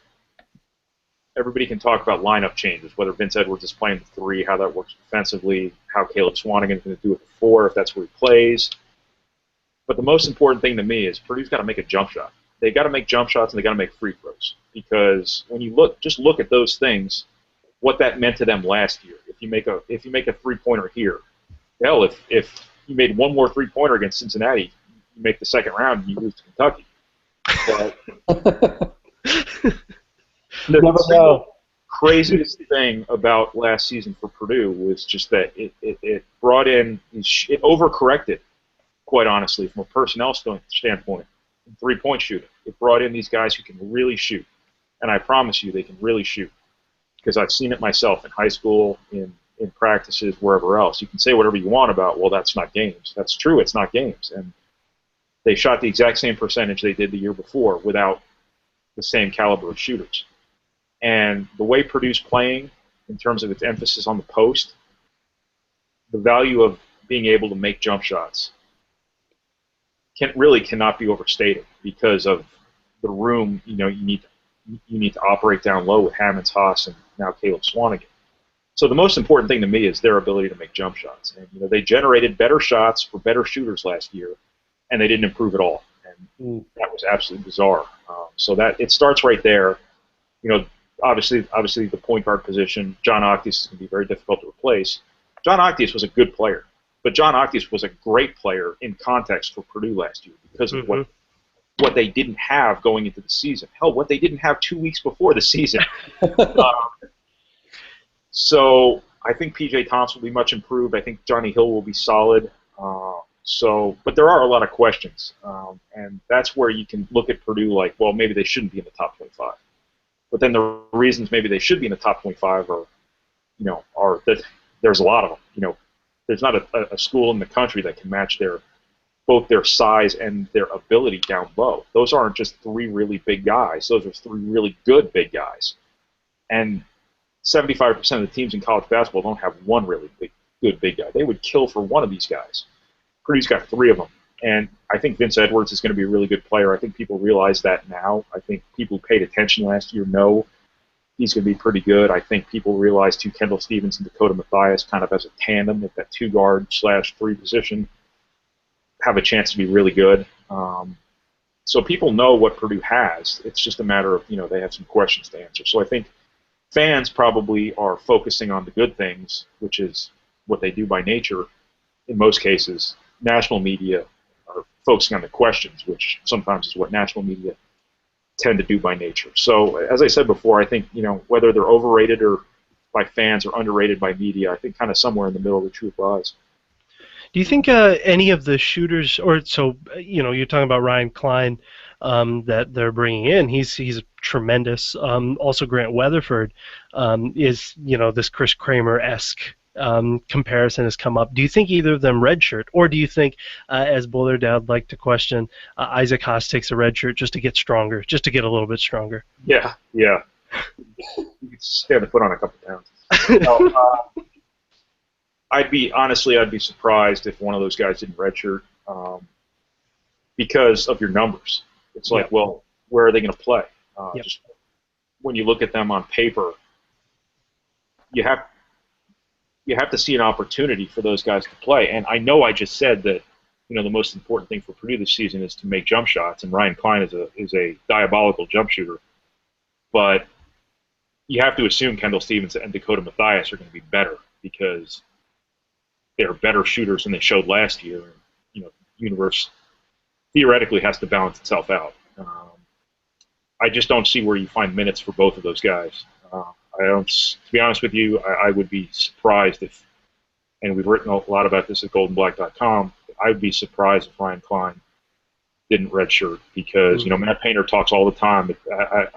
Everybody can talk about lineup changes, whether Vince Edwards is playing the 3, how that works defensively, how Caleb Swanigan is going to do it the 4 if that's where he plays. But the most important thing to me is Purdue's got to make a jump shot. They got to make jump shots and they got to make free throws, because when you look at those things, what that meant to them last year. If you make a 3-pointer here, hell, if you made one more 3-pointer against Cincinnati, you make the second round and you lose to Kentucky. But the craziest thing about last season for Purdue was just that it brought in, it overcorrected, quite honestly, from a personnel standpoint, in 3-point shooting. It brought in these guys who can really shoot, and I promise you they can really shoot, because I've seen it myself in high school, in practices, wherever else. You can say whatever you want about, well, that's not games. That's true, it's not games. And they shot the exact same percentage they did the year before without the same caliber of shooters. And the way Purdue's playing, in terms of its emphasis on the post, the value of being able to make jump shots cannot be overstated, because of the room you need to operate down low with Hammonds, Haas, and now Caleb Swanigan. So the most important thing to me is their ability to make jump shots. And they generated better shots for better shooters last year, and they didn't improve at all. And that was absolutely bizarre. So that it starts right there. Obviously the point guard position, John Octius is going to be very difficult to replace. John Octius was a good player, but John Octius was a great player in context for Purdue last year because of what they didn't have going into the season. Hell, what they didn't have 2 weeks before the season. So I think P.J. Thompson will be much improved. I think Johnny Hill will be solid. But there are a lot of questions, and that's where you can look at Purdue like, well, maybe they shouldn't be in the top 25. But then the reasons maybe they should be in the top 25 are that there's a lot of them. There's not a school in the country that can match both their size and their ability down low. Those aren't just 3 really big guys. Those are 3 really good big guys. And 75% of the teams in college basketball don't have one really good big guy. They would kill for one of these guys. Purdue's got 3 of them, And I think Vince Edwards is going to be a really good player. I think people realize that now. I think people who paid attention last year know he's going to be pretty good. I think people realize, too, Kendall Stevens and Dakota Mathias kind of as a tandem at that 2-guard/3 position have a chance to be really good. So people know what Purdue has. It's just a matter of, they have some questions to answer. So I think fans probably are focusing on the good things, which is what they do by nature in most cases. National media are focusing on the questions, which sometimes is what national media tend to do by nature. So as I said before, I think, whether they're overrated or by fans or underrated by media, I think kind of somewhere in the middle the truth lies. Do you think any of the shooters, you're talking about Ryan Klein that they're bringing in? He's tremendous. Also, Grant Weatherford is this Chris Kramer-esque comparison has come up. Do you think either of them redshirt, or do you think, as Bullard would like to question, Isaac Haas takes a redshirt just to get stronger, just to get a little bit stronger? Yeah. You could stand to put on a couple pounds. I'd be surprised if one of those guys didn't redshirt because of your numbers. It's like, well, where are they going to play? Just when you look at them on paper, you have to see an opportunity for those guys to play. And I know I just said that the most important thing for Purdue this season is to make jump shots, and Ryan Klein is a diabolical jump shooter. But you have to assume Kendall Stevens and Dakota Mathias are going to be better because they're better shooters than they showed last year. The universe theoretically has to balance itself out. I just don't see where you find minutes for both of those guys. To be honest with you, I would be surprised if, and we've written a lot about this at goldenblack.com, I would be surprised if Ryan Klein didn't redshirt because, Matt Painter talks all the time.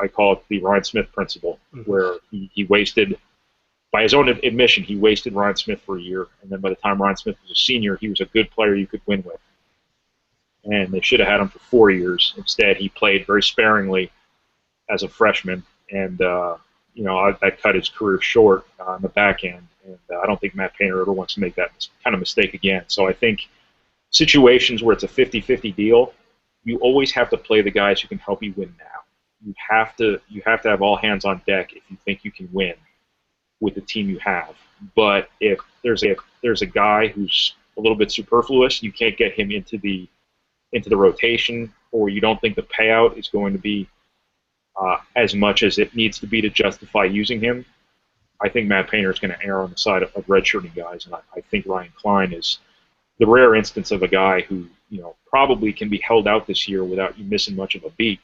I call it the Ryan Smith principle, where he wasted, by his own admission, he wasted Ryan Smith for a year, and then by the time Ryan Smith was a senior, he was a good player you could win with. And they should have had him for 4 years. Instead, he played very sparingly as a freshman, and that cut his career short on the back end. And I don't think Matt Painter ever wants to make that kind of mistake again. So I think situations where it's a 50-50 deal, you always have to play the guys who can help you win now. You have to have all hands on deck if you think you can win with the team you have. But if there's a guy who's a little bit superfluous, you can't get him into the rotation, or you don't think the payout is going to be as much as it needs to be to justify using him, I think Matt Painter is going to err on the side of redshirting guys, and I think Ryan Klein is the rare instance of a guy who probably can be held out this year without you missing much of a beat,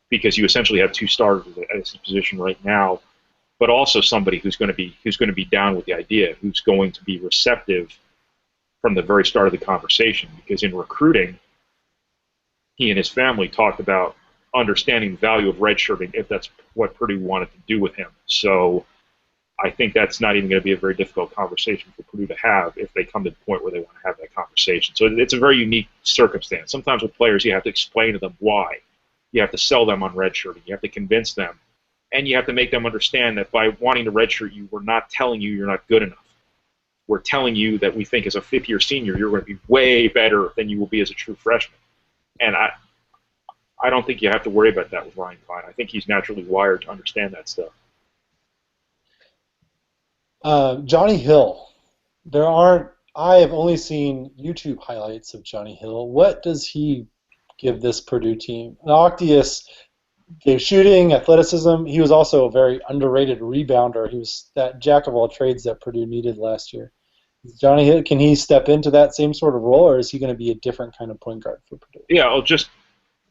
because you essentially have two starters at his position right now, but also somebody who's going to be down with the idea, who's going to be receptive from the very start of the conversation. Because in recruiting, he and his family talked about understanding the value of redshirting if that's what Purdue wanted to do with him. So I think that's not even going to be a very difficult conversation for Purdue to have if they come to the point where they want to have that conversation. So it's a very unique circumstance. Sometimes with players, you have to explain to them why. You have to sell them on redshirting. You have to convince them. And you have to make them understand that by wanting to redshirt you, we're not telling you you're not good enough. We're telling you that we think as a fifth-year senior, you're going to be way better than you will be as a true freshman. And I don't think you have to worry about that with Ryan Klein. I think he's naturally wired to understand that stuff. Johnny Hill. I have only seen YouTube highlights of Johnny Hill. What does he give this Purdue team? Noctius gave shooting, athleticism. He was also a very underrated rebounder. He was that jack of all trades that Purdue needed last year. Johnny Hill, can he step into that same sort of role, or is he going to be a different kind of point guard for Purdue? Yeah,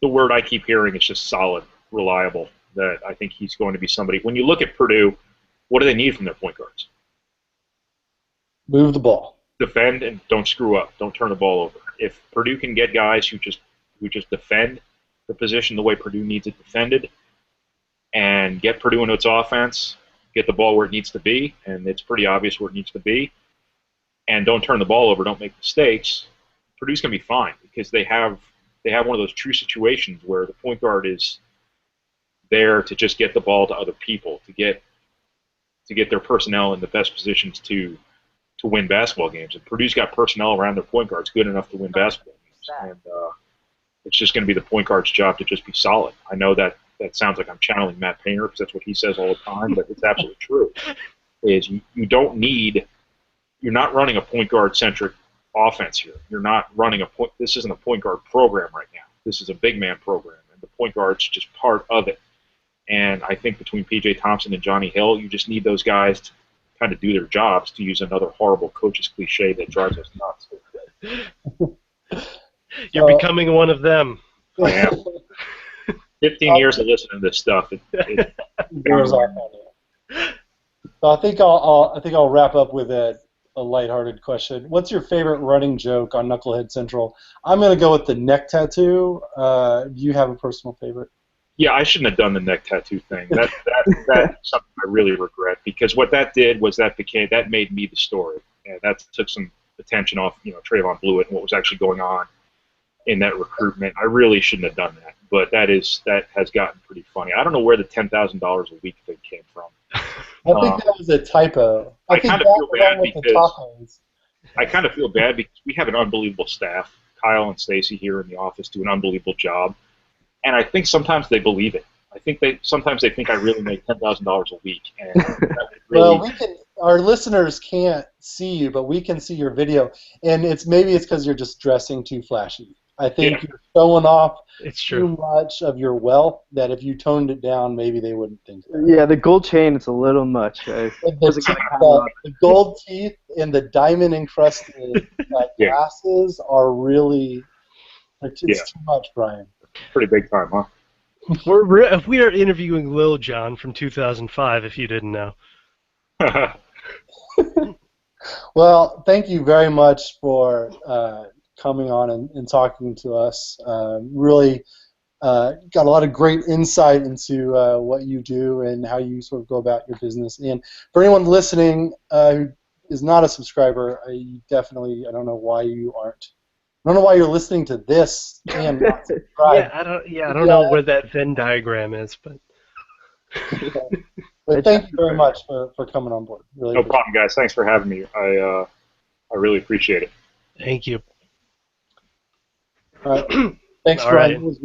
the word I keep hearing is just solid, reliable. That I think he's going to be somebody. When you look at Purdue, what do they need from their point guards? Move the ball. Defend and don't screw up. Don't turn the ball over. If Purdue can get guys who just defend the position the way Purdue needs it defended, and get Purdue into its offense, get the ball where it needs to be, and it's pretty obvious where it needs to be, and don't turn the ball over, don't make mistakes, Purdue's going to be fine because they have one of those true situations where the point guard is there to just get the ball to other people, to get their personnel in the best positions to win basketball games. And Purdue's got personnel around their point guards good enough to win basketball games. and it's just going to be the point guard's job to just be solid. I know that sounds like I'm channeling Matt Painter because that's what he says all the time, but it's absolutely true. Is you don't need, you're not running a point guard centric offense here. You're not running this isn't a point guard program right now. This is a big man program, and the point guard's just part of it. And I think between P.J. Thompson and Johnny Hill, you just need those guys to kind of do their jobs, to use another horrible coach's cliche that drives us nuts. You're becoming one of them. I am. 15 years of listening to this stuff. It wears off on you. So I think I'll wrap up with a lighthearted question. What's your favorite running joke on Knucklehead Central? I'm going to go with the neck tattoo. Do you have a personal favorite? Yeah, I shouldn't have done the neck tattoo thing. That's something I really regret, because what that did was that made me the story, and that took some attention off Trayvon Blewett and what was actually going on in that recruitment. I really shouldn't have done that, but that has gotten pretty funny. I don't know where the $10,000 a week thing came from. I think that was a typo. I kind of feel bad because we have an unbelievable staff. Kyle and Stacy here in the office do an unbelievable job, and I think sometimes they believe it. I think sometimes they think I really make $10,000 a week, and really. Well, our listeners can't see you, but we can see your video, and maybe it's because you're just dressing too flashy. I think you're showing off too much of your wealth that if you toned it down, maybe they wouldn't think that. Yeah, the gold chain is a little much. The gold teeth and the diamond encrusted glasses are really it's too much, Brian. Pretty big time, huh? We are interviewing Lil Jon from 2005, if you didn't know. Well, thank you very much for coming on and talking to us. Really got a lot of great insight into what you do and how you sort of go about your business. And for anyone listening who is not a subscriber, I don't know why you aren't. I don't know why you're listening to this and not subscribe. I don't know where that Venn diagram is, but. But thank you very much for coming on board. Really no problem, guys. Thanks for having me. I really appreciate it. Thank you. All right. Thanks, Brian.